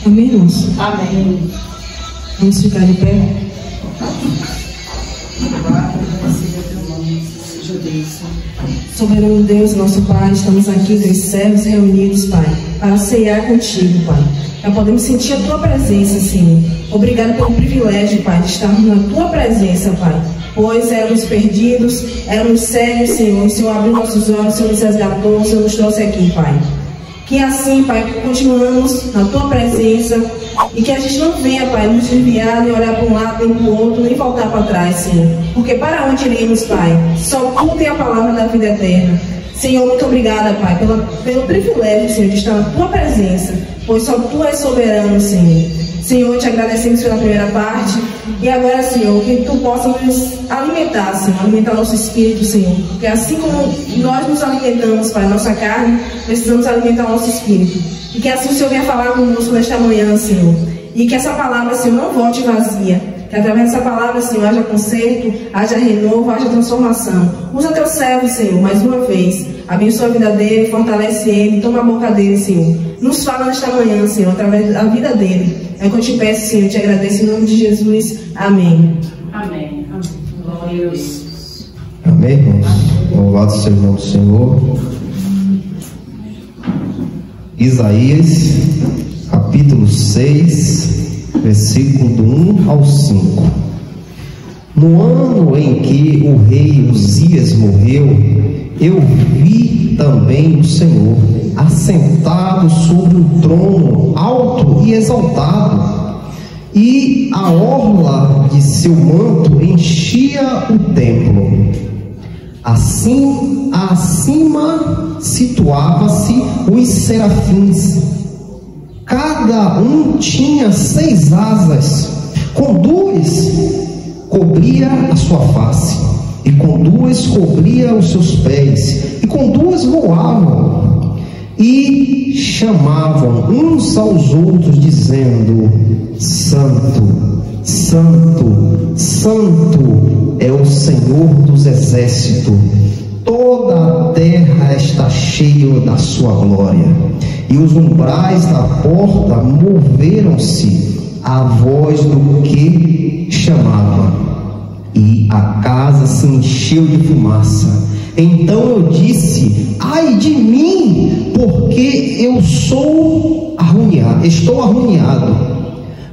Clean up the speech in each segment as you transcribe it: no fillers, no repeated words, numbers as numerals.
Amém, irmãos? Amém. Vamos ficar de pé. Soberano Deus, nosso Pai, estamos aqui, teus servos reunidos, Pai, para ceiar contigo, Pai. Já podemos sentir a tua presença, Senhor. Obrigado pelo privilégio, Pai, de estarmos na tua presença, Pai. Pois éramos perdidos, éramos cegos, Senhor. O Senhor abriu nossos olhos, o Senhor nos resgatou, o Senhor nos trouxe aqui, Pai. Que assim, Pai, continuamos na tua presença e que a gente não venha, Pai, nos desviar, nem olhar para um lado, nem para o outro, nem voltar para trás, Senhor. Porque para onde iremos, Pai? Só tu tem a palavra da vida eterna. Senhor, muito obrigada, Pai, pelo privilégio, Senhor, de estar na tua presença, pois só tu és soberano, Senhor. Senhor, te agradecemos pela primeira parte. E agora, Senhor, que tu possa nos alimentar, Senhor, alimentar nosso espírito, Senhor. Porque assim como nós nos alimentamos, Pai, nossa carne, precisamos alimentar o nosso espírito. E que assim o Senhor venha falar conosco nesta manhã, Senhor. E que essa palavra, Senhor, não volte vazia. Que através dessa palavra, Senhor, haja conserto, haja renovo, haja transformação. Usa teu servo, Senhor, mais uma vez. Abençoa a vida dele, fortalece ele, toma a boca dele, Senhor. Nos fala nesta manhã, Senhor, através da vida dele. É o que eu te peço, Senhor, eu te agradeço em nome de Jesus. Amém. Amém. Glória a Deus. Amém, irmãos? Louvado seja o nome do Senhor. Isaías, capítulo 6, versículo do 1 ao 5. No ano em que o rei Uzias morreu, eu vi também o Senhor assentado sobre um trono alto e exaltado, e a orla de seu manto enchia o templo. Assim, acima situava-se os serafins. Cada um tinha 6 asas, com 2 cobria a sua face, e com 2 cobria os seus pés, e com 2 voavam, e chamavam uns aos outros, dizendo: Santo, Santo, Santo é o Senhor dos exércitos, toda a terra está cheia da sua glória. E os umbrais da porta moveram-se à voz do que chamava, e a casa se encheu de fumaça. Então eu disse: ai de mim, porque eu estou arruinado,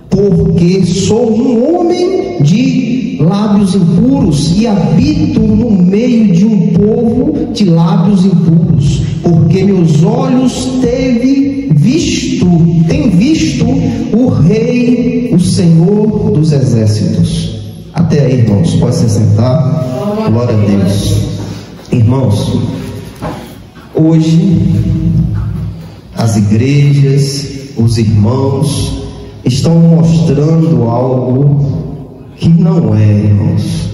porque sou um homem de lábios impuros e habito no meio de um povo de lábios impuros, porque meus olhos têm visto o Rei, o Senhor dos exércitos. Até aí, irmãos, pode se sentar. Glória a Deus. Irmãos, hoje as igrejas, os irmãos estão mostrando algo que não é, irmãos.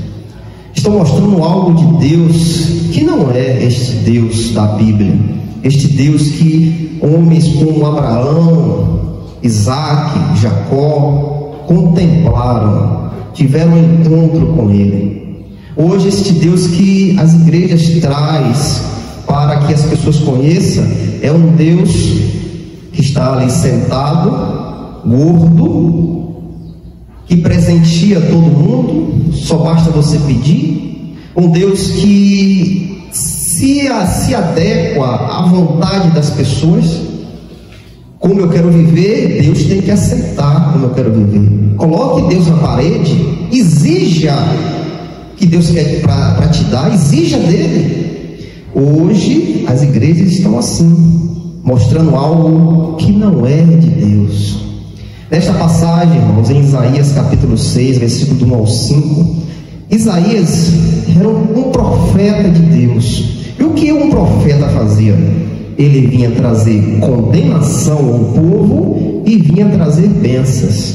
Estão mostrando algo de Deus que não é este Deus da Bíblia. Este Deus que homens como Abraão, Isaac, Jacó contemplaram, tiveram um encontro com ele. Hoje este Deus que as igrejas traz para que as pessoas conheçam é um Deus que está ali sentado, gordo, que presenteia todo mundo, só basta você pedir. Um Deus que se adequa à vontade das pessoas. Como eu quero viver, Deus tem que aceitar como eu quero viver. Coloque Deus na parede, exija que Deus quer para te dar, exija dele. Hoje as igrejas estão assim, mostrando algo que não é de Deus. Nesta passagem, irmãos, em Isaías capítulo 6, versículo do 1 ao 5, Isaías era um profeta de Deus. E o que um profeta fazia? Ele vinha trazer condenação ao povo e vinha trazer bênçãos.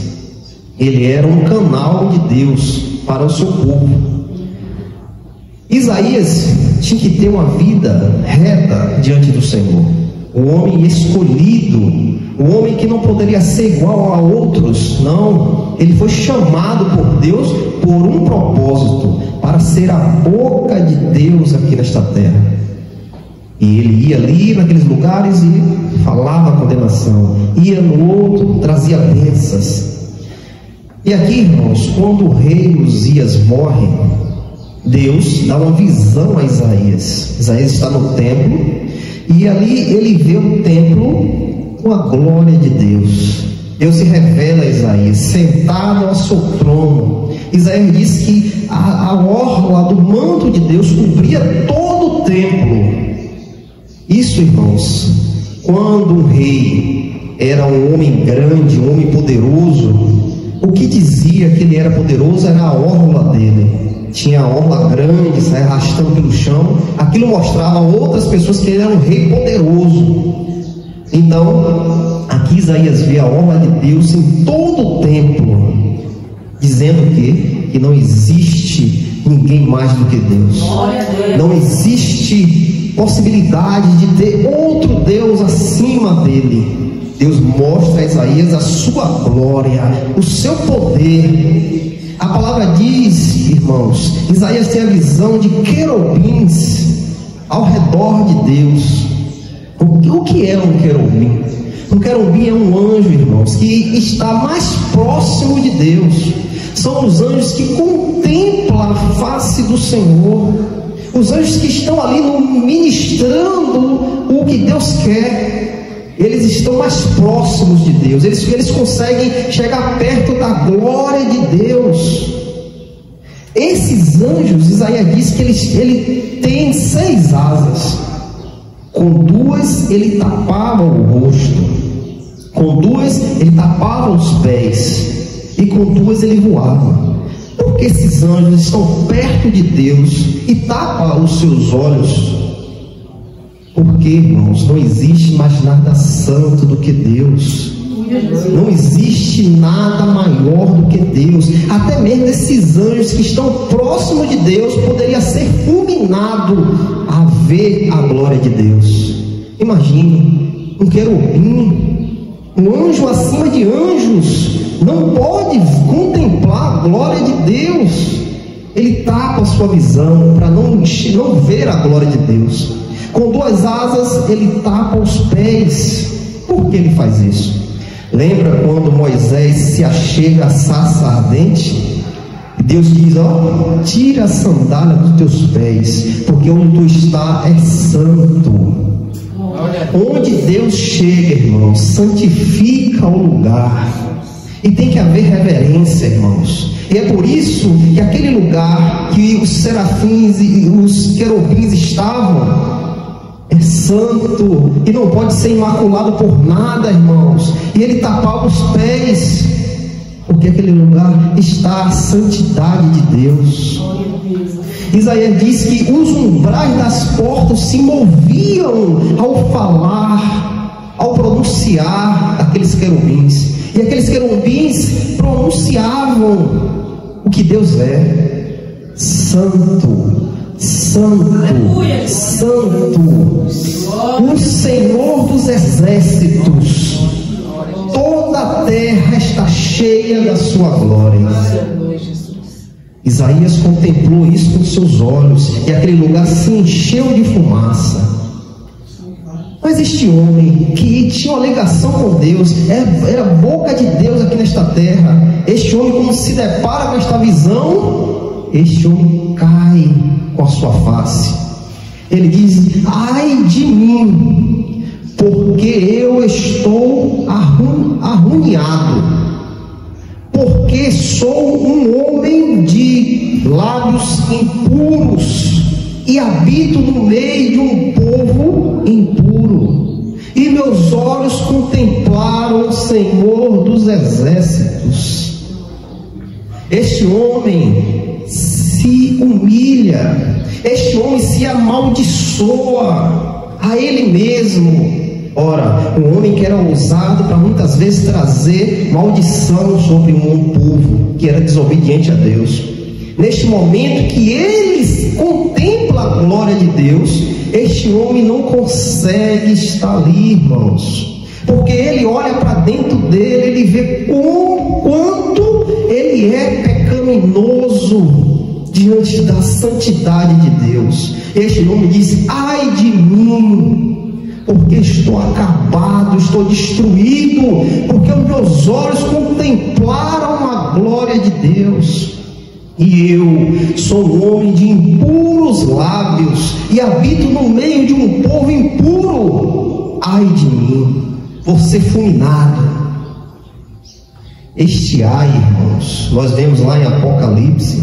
Ele era um canal de Deus para o seu povo. Isaías tinha que ter uma vida reta diante do Senhor. O homem escolhido, o homem que não poderia ser igual a outros. Não, ele foi chamado por Deus por um propósito, para ser a boca de Deus aqui nesta terra. E ele ia ali naqueles lugares e falava a condenação, ia no outro, trazia bênçãos. E aqui, irmãos, quando o rei Uzias morre, Deus dá uma visão a Isaías. Isaías está no templo, e ali ele vê o templo com a glória de Deus. Deus se revela a Isaías, sentado ao seu trono. Isaías diz que a orla do manto de Deus cobria todo o templo. Isso, irmãos, quando um rei era um homem grande, um homem poderoso, o que dizia que ele era poderoso era a orla dele. Tinha a orla grande, saia arrastando pelo chão. Aquilo mostrava a outras pessoas que ele era um rei poderoso. Então, aqui Isaías vê a orla de Deus em todo o templo, dizendo que não existe ninguém mais do que Deus. Não existe possibilidade de ter outro Deus acima dele. Deus mostra a Isaías a sua glória, o seu poder. A palavra diz, irmãos, Isaías tem a visão de querubins ao redor de Deus. O que é um querubim? Um querubim é um anjo, irmãos, que está mais próximo de Deus. São os anjos que contemplam a face do Senhor. Os anjos que estão ali ministrando o que Deus quer. Eles estão mais próximos de Deus. Eles conseguem chegar perto da glória de Deus. Esses anjos, Isaías diz que ele tem 6 asas. Com 2 ele tapava o rosto, com 2 ele tapava os pés, e com 2 ele voava. Porque esses anjos estão perto de Deus e tapam os seus olhos. Porque, irmãos, não existe mais nada santo do que Deus. Não existe nada maior do que Deus. Até mesmo esses anjos que estão próximos de Deus poderia ser fulminado a ver a glória de Deus. Imagine um querubim, um anjo acima de anjos, não pode contemplar a glória de Deus. Ele tapa a sua visão para não ver a glória de Deus. Com 2 asas ele tapa os pés. Por que ele faz isso? Lembra quando Moisés se achega à sarça ardente? Deus diz: ó, tira a sandália dos teus pés, porque onde tu está é santo. Onde Deus chega, irmãos, santifica o lugar. E tem que haver reverência, irmãos. E é por isso que aquele lugar que os serafins e os querubins estavam é santo e não pode ser imaculado por nada, irmãos. E ele tapava os pés, porque aquele lugar está a santidade de Deus. Isaías diz que os umbrais das portas se moviam ao falar, ao pronunciar aqueles querubins. E aqueles querubins pronunciavam o que Deus é: santo, santo, santo, o Senhor dos exércitos. Toda a terra está cheia da sua glória. Isaías contemplou isso com seus olhos, e aquele lugar se encheu de fumaça. Mas este homem que tinha uma ligação com Deus, era a boca de Deus aqui nesta terra, este homem, quando se depara com esta visão, este homem cai com a sua face. Ele diz: ai de mim, porque eu estou arruinado, porque sou um homem de lábios impuros e habito no meio de um povo impuro, e meus olhos contemplaram o Senhor dos exércitos. Este homem se humilha, este homem se amaldiçoa a ele mesmo. Ora, um homem que era ousado para muitas vezes trazer maldição sobre um povo que era desobediente a Deus. Neste momento que ele contempla a glória de Deus, este homem não consegue estar ali, irmãos, porque ele olha para dentro dele, ele vê quanto ele é pecaminoso diante da santidade de Deus. Este homem diz: ai de mim, porque estou acabado estou destruído, porque os meus olhos contemplaram a glória de Deus. E eu sou um homem de impuros lábios e habito no meio de um povo impuro. Ai de mim, vou ser fulminado. Este ai, irmãos, nós vemos lá em Apocalipse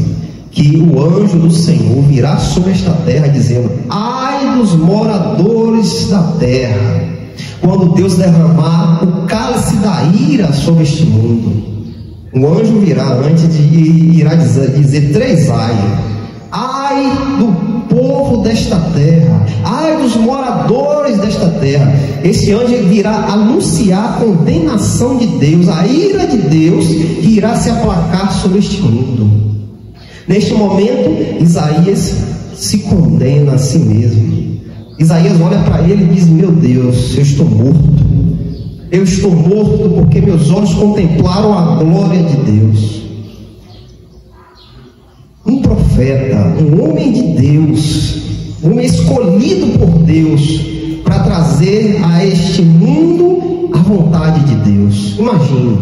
que o anjo do Senhor virá sobre esta terra dizendo: ai dos moradores da terra, quando Deus derramar o cálice da ira sobre este mundo. O anjo virá antes e irá dizer três ai do povo desta terra, ai dos moradores desta terra. Esse anjo virá anunciar a condenação de Deus, a ira de Deus que irá se aplacar sobre este mundo. Neste momento, Isaías se condena a si mesmo. Isaías olha para ele e diz: meu Deus, eu estou morto. Eu estou morto porque meus olhos contemplaram a glória de Deus. Um profeta, um homem de Deus, um homem escolhido por Deus para trazer a este mundo a vontade de Deus. Imagine,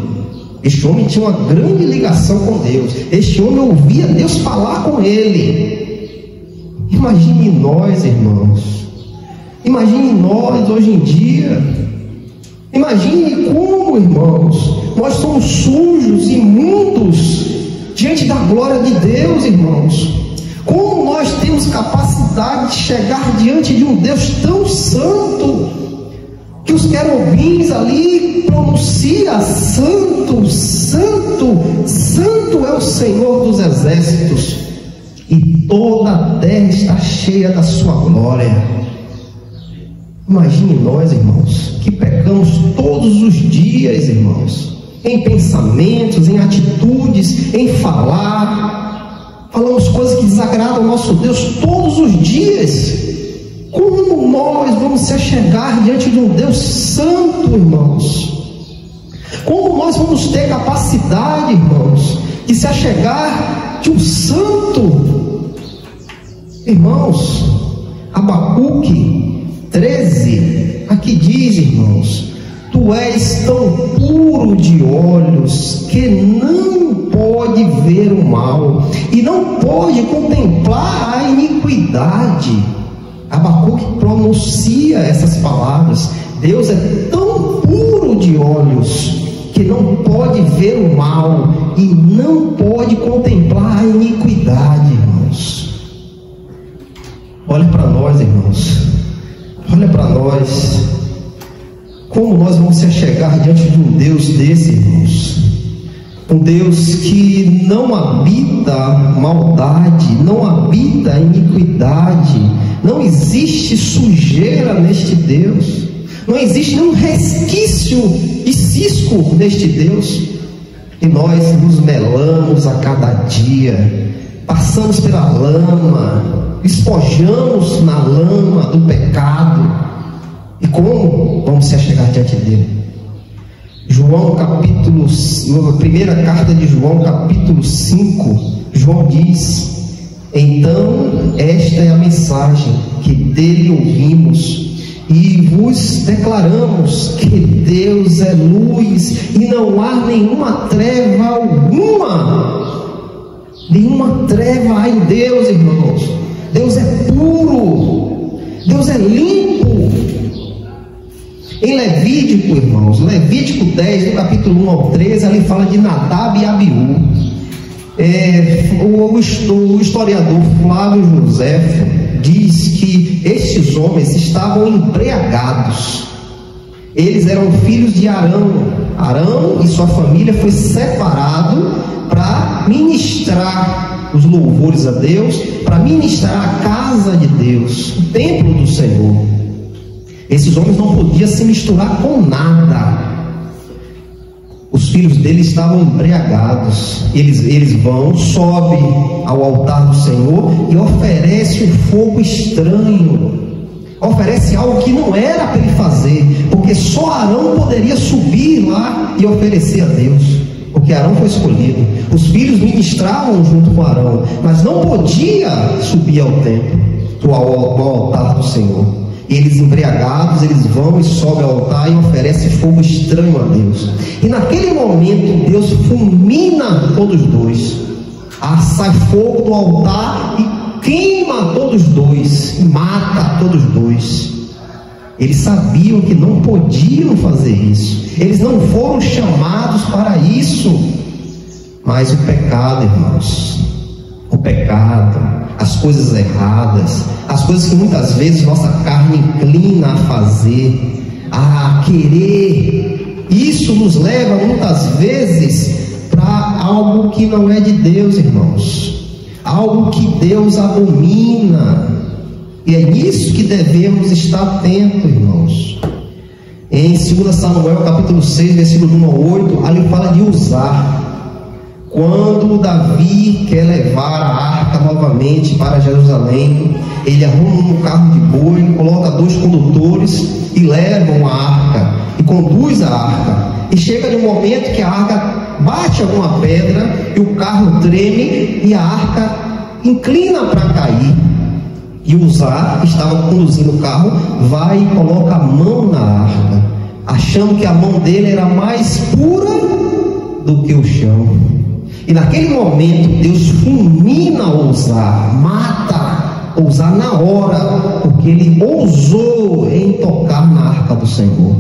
este homem tinha uma grande ligação com Deus. Este homem ouvia Deus falar com ele. Imagine nós, irmãos. Imagine nós hoje em dia. Imagine como, irmãos, nós somos sujos, imundos diante da glória de Deus, irmãos. Como nós temos capacidade de chegar diante de um Deus tão santo, que os querubins ali pronuncia: santo, santo, santo é o Senhor dos exércitos, e toda a terra está cheia da sua glória. Imagine nós, irmãos, que pecamos todos os dias, irmãos, em pensamentos, em atitudes, em falar. Falamos coisas que desagradam ao nosso Deus todos os dias. Como nós vamos se achegar diante de um Deus santo, irmãos? Como nós vamos ter capacidade, irmãos, de se achegar de um santo? Irmãos, Abacuque 13, aqui diz, irmãos: tu és tão puro de olhos que não pode ver o mal e não pode contemplar a iniquidade. Abacuque pronuncia essas palavras. Deus é tão puro de olhos que não pode ver o mal e não pode contemplar a iniquidade, irmãos. Olhe para nós, irmãos. Olha para nós. Como nós vamos se achegar diante de um Deus desse, irmãos? Um Deus que não habita maldade, não habita iniquidade. Não existe sujeira neste Deus. Não existe nenhum resquício de cisco neste Deus. E nós nos melamos a cada dia, passamos pela lama, espojamos na lama do pecado. E como vamos se achegar diante dele? João capítulo, na primeira carta de João, capítulo 5, João diz: então esta é a mensagem que dele ouvimos e vos declaramos, que Deus é luz e não há nenhuma treva alguma. Nenhuma treva há em Deus, irmãos. Deus é puro, Deus é limpo. Em Levítico, irmãos, Levítico 10, no capítulo 1 ao 13, ali fala de Nadab e Abiú. O historiador Flávio Joséfo diz que estes homens estavam embriagados. Eles eram filhos de Arão. Arão e sua família foi separado para ministrar os louvores a Deus, para ministrar a casa de Deus, o templo do Senhor. Esses homens não podiam se misturar com nada. Os filhos deles estavam embriagados. Eles vão, sobem ao altar do Senhor e oferecem um fogo estranho. Oferece algo que não era para ele fazer, porque só Arão poderia subir lá e oferecer a Deus, porque Arão foi escolhido. Os filhos ministravam junto com Arão, mas não podia subir ao templo, ao altar do Senhor. Eles embriagados, eles vão e sobem ao altar e oferecem fogo estranho a Deus. E naquele momento Deus fulmina todos dois. Sai fogo do altar e queima todos dois, e mata todos dois. Eles sabiam que não podiam fazer isso. Eles não foram chamados para isso. Mas o pecado, irmãos, o pecado, as coisas erradas, as coisas que muitas vezes nossa carne inclina a fazer, a querer, isso nos leva muitas vezes para algo que não é de Deus, irmãos, algo que Deus abomina. E é nisso que devemos estar atentos, irmãos. Em 2 Samuel capítulo 6, versículo 1 ao 8, ali fala de Uzá. Quando Davi quer levar a arca novamente para Jerusalém, ele arruma um carro de boi, coloca 2 condutores e levam a arca e conduz a arca. E chega de um momento que a arca bate alguma pedra e o carro treme e a arca inclina para cair. E Uzá, que estava conduzindo o carro, vai e coloca a mão na arca, achando que a mão dele era mais pura do que o chão. E naquele momento Deus fulmina Uzá, mata Uzá na hora, porque ele ousou em tocar na arca do Senhor.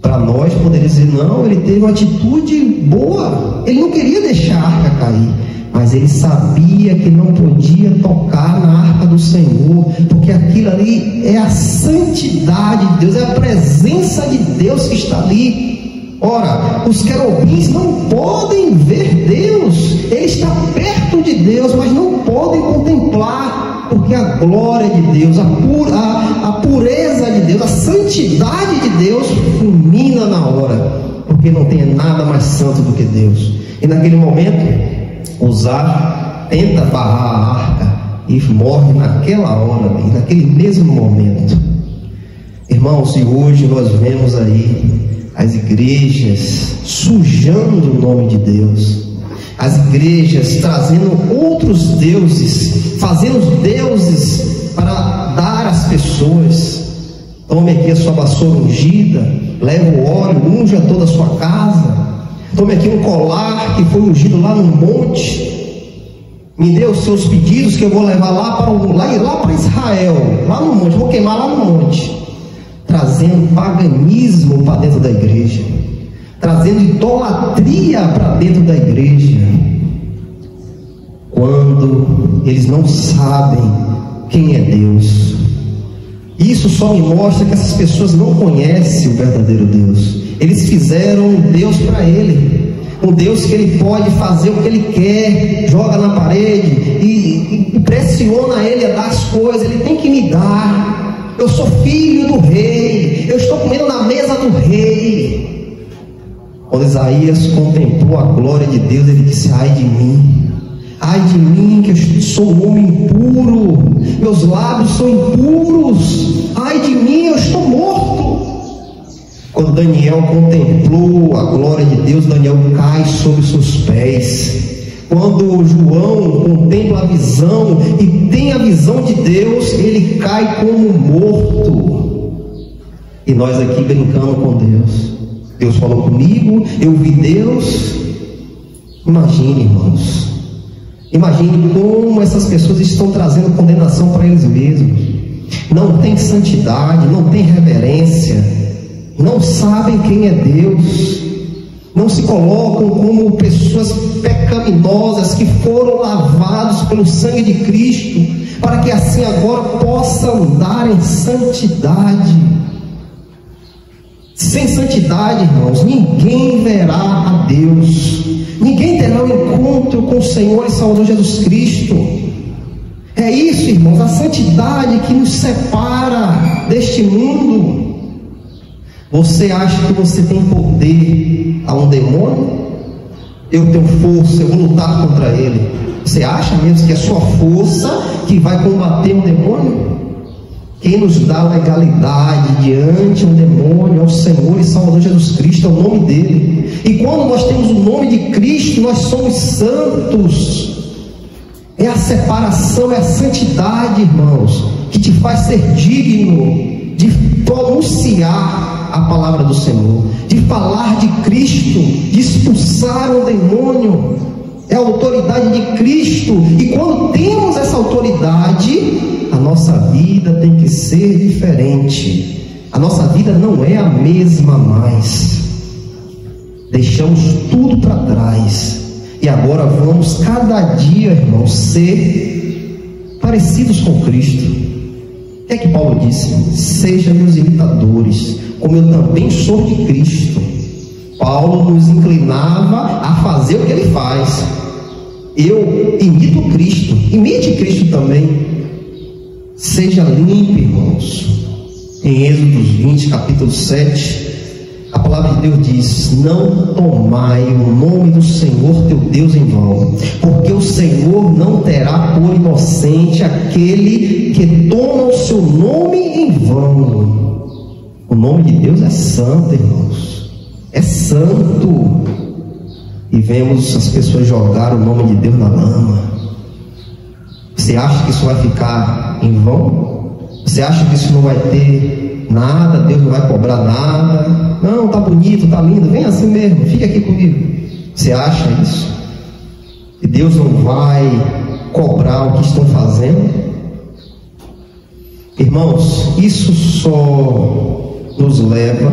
Para nós poderia dizer, não, ele teve uma atitude boa, ele não queria deixar a arca cair, mas ele sabia que não podia tocar na arca do Senhor, porque aquilo ali é a santidade de Deus, é a presença de Deus que está ali. Ora, os querubins não podem ver Deus, ele está perto de Deus, mas não podem contemplar, porque a glória de Deus, a pureza de Deus, a santidade de Deus fulmina na hora, porque não tem nada mais santo do que Deus. E naquele momento Uzá tenta barrar a arca e morre naquela hora, naquele mesmo momento. Irmãos, e hoje nós vemos aí as igrejas sujando o nome de Deus, as igrejas trazendo outros deuses, fazendo deuses para dar às pessoas. Tome aqui a sua vassoura ungida, leve o óleo, unja toda a sua casa. Tome aqui um colar que foi ungido lá no monte, me dê os seus pedidos que eu vou levar lá para Israel, lá no monte, vou queimar lá no monte. Trazendo paganismo para dentro da igreja, trazendo idolatria para dentro da igreja, quando eles não sabem quem é Deus. Isso só me mostra que essas pessoas não conhecem o verdadeiro Deus. Eles fizeram um Deus para ele, um Deus que ele pode fazer o que ele quer, joga na parede e pressiona ele a dar as coisas, ele tem que me dar. Eu sou filho do rei, eu estou comendo na mesa do rei. Quando Isaías contemplou a glória de Deus, ele disse, ai de mim, que eu sou um homem impuro, meus lábios são impuros, ai de mim, eu estou morto. Quando Daniel contemplou a glória de Deus, Daniel cai sobre os seus pés. Quando João contempla a visão e tem a visão de Deus, ele cai como morto. E nós aqui brincando com Deus. Deus falou comigo, eu vi Deus. Imagine, irmãos, imagine como essas pessoas estão trazendo condenação para eles mesmos. Não tem santidade, não tem reverência, não sabem quem é Deus, não se colocam como pessoas pecaminosas que foram lavados pelo sangue de Cristo, para que assim agora possam andar em santidade. Sem santidade, irmãos, ninguém verá a Deus, ninguém terá um encontro com o Senhor e Salvador Jesus Cristo. É isso, irmãos, a santidade que nos separa deste mundo. Você acha que você tem poder a um demônio? Eu tenho força, eu vou lutar contra ele. Você acha mesmo que é a sua força que vai combater um demônio? Quem nos dá legalidade diante um demônio é o Senhor e Salvador Jesus Cristo, é o nome dele. E quando nós temos o nome de Cristo, nós somos santos. É a separação, é a santidade, irmãos. que te faz ser digno de pronunciar a palavra do Senhor, de falar de Cristo, de expulsar o demônio. É a autoridade de Cristo, e quando temos essa autoridade, a nossa vida tem que ser diferente. A nossa vida não é a mesma mais. Deixamos tudo para trás e agora vamos cada dia, irmãos, ser parecidos com Cristo. O que é que Paulo disse? Sejam meus imitadores, como eu também sou de Cristo. Paulo nos inclinava a fazer o que ele faz. Eu imito Cristo, imite Cristo também. Seja limpo, irmãos. Em Êxodo 20, capítulo 7, a palavra de Deus diz: não tomai o nome do Senhor teu Deus em vão, porque o Senhor não terá por inocente aquele que toma o seu nome em vão. O nome de Deus é santo, irmãos, é santo. E vemos as pessoas jogar o nome de Deus na lama. Você acha que isso vai ficar em vão? Você acha que isso não vai ter nada? Deus não vai cobrar nada? Não, tá bonito, tá lindo, vem assim mesmo, fica aqui comigo. Você acha isso? Que Deus não vai cobrar o que estão fazendo? Irmãos, isso só nos leva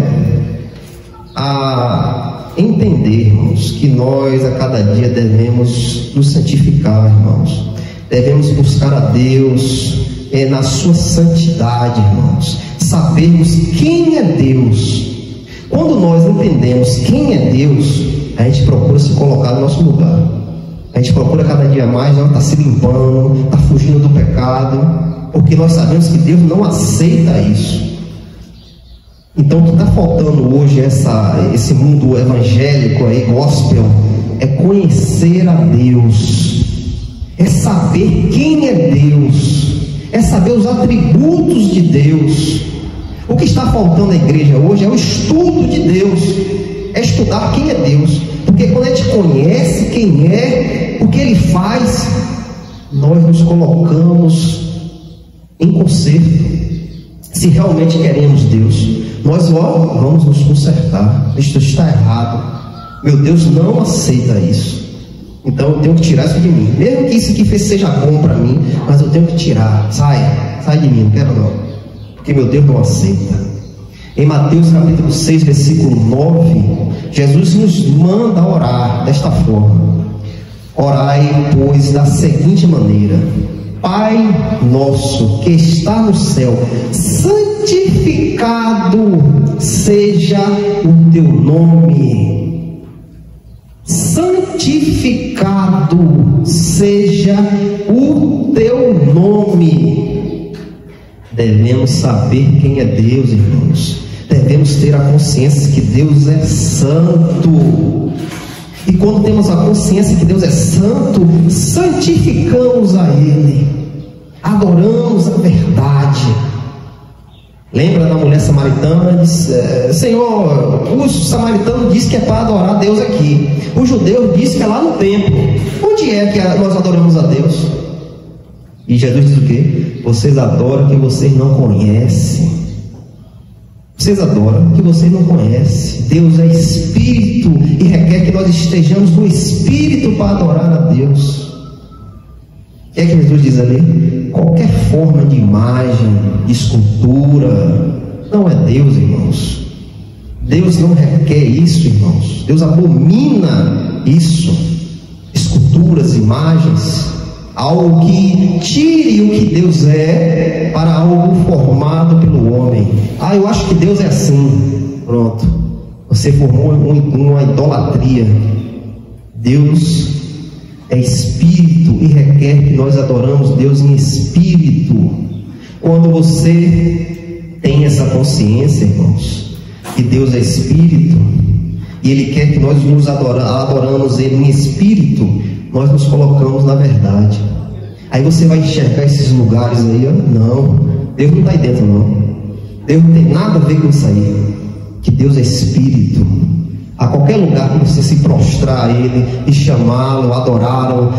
a entendermos que nós a cada dia devemos nos santificar, irmãos. Devemos buscar a Deus na sua santidade, irmãos. Sabermos quem é Deus. Quando nós entendemos quem é Deus, a gente procura se colocar no nosso lugar. A gente procura cada dia mais, não, está se limpando, está fugindo do pecado, porque nós sabemos que Deus não aceita isso. Então, o que está faltando hoje, esse mundo evangélico aí, gospel, é conhecer a Deus, é saber quem é Deus, é saber os atributos de Deus. O que está faltando na igreja hoje é o estudo de Deus, é estudar quem é Deus, porque quando a gente conhece quem é, o que Ele faz, nós nos colocamos em conserto. Se realmente queremos Deus, nós logo vamos nos consertar. Isto está errado, meu Deus não aceita isso, então eu tenho que tirar isso de mim, mesmo que isso aqui seja bom para mim, mas eu tenho que tirar. Sai de mim, não quero não, porque meu Deus não aceita. Em Mateus capítulo 6, versículo 9, Jesus nos manda orar desta forma: orai, pois, da seguinte maneira: Pai nosso que está no céu, santificado seja o teu nome. Santificado seja o teu nome. Devemos saber quem é Deus, irmãos. Devemos ter a consciência que Deus é santo. E quando temos a consciência que Deus é santo, santificamos a Ele, adoramos a verdade. Lembra da mulher samaritana? Diz: Senhor, o samaritano diz que é para adorar a Deus aqui, o judeu diz que é lá no templo. Onde é que nós adoramos a Deus? E Jesus diz o quê? Vocês adoram que vocês não conhecem. Vocês adoram que vocês não conhecem. Deus é Espírito e requer que nós estejamos no Espírito para adorar a Deus. O que é que Jesus diz ali? Qualquer forma de imagem, de escultura, não é Deus, irmãos. Deus não requer isso, irmãos. Deus abomina isso. Esculturas, imagens, algo que tire o que Deus é para algo formado pelo homem. Eu acho que Deus é assim. Pronto, você formou uma idolatria. Deus é Espírito e requer que nós adoramos Deus em Espírito. Quando você tem essa consciência, irmãos, que Deus é Espírito e Ele quer que nós nos adoramos Ele em Espírito, nós nos colocamos na verdade. Aí você vai enxergar esses lugares aí, não, Deus não está aí dentro não. Deus não tem nada a ver com isso aí. Que Deus é Espírito. A qualquer lugar que você se prostrar a Ele e chamá-lo, adorá-lo,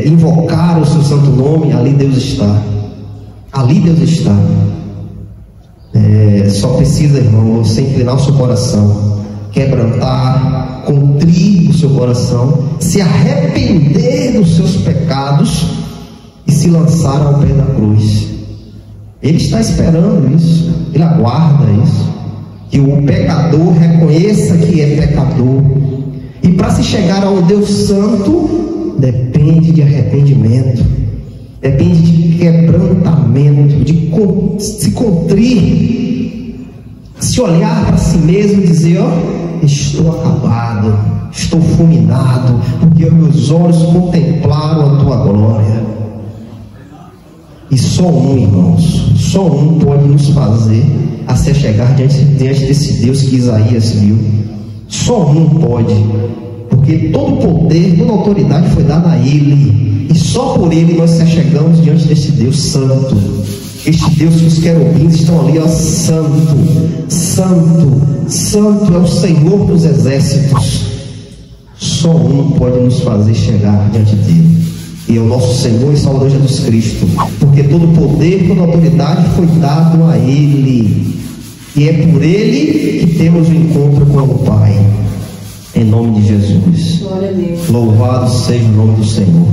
invocar o seu santo nome, ali Deus está. Ali Deus está. Só precisa, irmão, você inclinar o seu coração, quebrantar, contrir o seu coração, se arrepender dos seus pecados e se lançar ao pé da cruz. Ele está esperando isso, ele aguarda isso, que o pecador reconheça que é pecador. E para se chegar ao Deus Santo, depende de arrependimento, depende de quebrantamento, de se contrir, se olhar para si mesmo e dizer: ó, estou acabado, estou fulminado, porque os meus olhos contemplaram a tua glória. E só um, irmãos, só um pode nos fazer a se chegar diante desse Deus que Isaías viu. Só um pode, porque todo poder, toda autoridade foi dada a Ele, e só por Ele nós se chegamos diante desse Deus Santo. Este Deus que os querubins estão ali, ó, santo, santo, santo é o Senhor dos exércitos. Só um pode nos fazer chegar diante dele, e é o nosso Senhor e Salvador Jesus Cristo, porque todo poder, toda autoridade foi dado a Ele, e é por Ele que temos o encontro com o Pai, em nome de Jesus. Glória a Deus. Louvado seja o nome do Senhor.